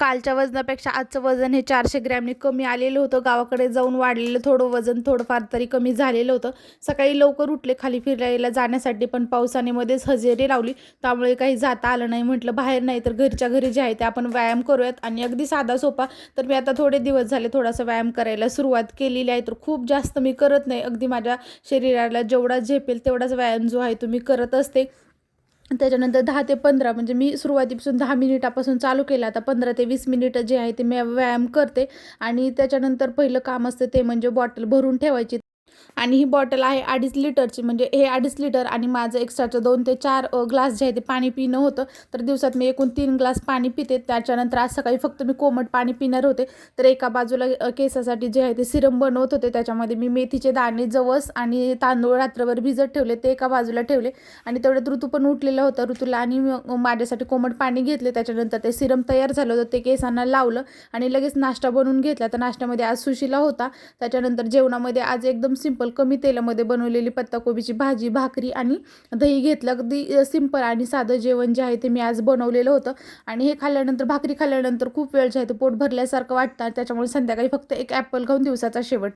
कालच्या वजनापेक्षा आजचं वजन हे 400 ग्रॅमने कमी आलेलं होतं. गावाकडे जाऊन वाढलेलं थोडं वजन थोडंफार तरी कमी झालेलं होतं. सकाळी लवकर उठले खाली फिरायला जाण्यासाठी, पण पावसाने मध्येच हजेरी लावली, त्यामुळे काही जाता आलं नाही. म्हटलं बाहेर नाही तर घरच्या घरी जे आहे ते आपण व्यायाम करूयात, आणि अगदी साधा सोपा. तर मी आता थोडे दिवस झाले थोडासा व्यायाम करायला सुरुवात केलेली आहे. तर खूप जास्त मी करत नाही, अगदी माझ्या शरीराला जेवढा झेपेल तेवढाच व्यायाम जो आहे तो मी करत असते. त्याच्यानंतर 10 ते 15, म्हणजे मी सुरुवातीपासून 10 मिनिटापासून चालू केलं. आता 15 ते 20 मिनिटं जे आहे ते मी व्यायाम करते. आणि त्याच्यानंतर पहिलं काम असतं ते म्हणजे बॉटल भरून ठेवायची. आणि ही बॉटल आहे 2.5 लिटरची, म्हणजे हे 2.5 लिटर आणि माझं एक्स्ट्राचं 2 ते 4 ग्लास जे आहे ते पाणी पिणं होतं. तर दिवसात मी एकूण 3 ग्लास पाणी पिते. त्याच्यानंतर आज सकाळी फक्त मी कोमट पाणी पिणार होते. तर एका बाजूला केसासाठी जे आहे ते सिरम बनवत होते. त्याच्यामध्ये मी मेथीचे दाणे, जवस आणि तांदूळ रात्रभर भिजत ठेवले, ते एका बाजूला ठेवले. आणि तेवढ्यात ऋतू पण उठलेला होता. ऋतूला आणि माझ्यासाठी कोमट पाणी घेतले. त्याच्यानंतर ते सिरम तयार झालं होतं, ते केसांना लावलं आणि लगेच नाश्ता बनवून घेतला. तर नाश्त्यामध्ये आज सुशिला होता. त्याच्यानंतर जेवणामध्ये आज एकदम सिंपल कमी तेलामध्ये बनवलेली पत्ताकोबीची भाजी, भाकरी आणि दही घेतलं. अगदी सिंपल आणि साधं जेवण जे आहे ते मी आज बनवलेलं होतं. आणि हे खाल्ल्यानंतर, भाकरी खाल्ल्यानंतर खूप वेळ जे आहे ते पोट भरल्यासारखं वाटतं. त्याच्यामुळे संध्याकाळी फक्त एक ॲपल खाऊन दिवसाचा शेवट.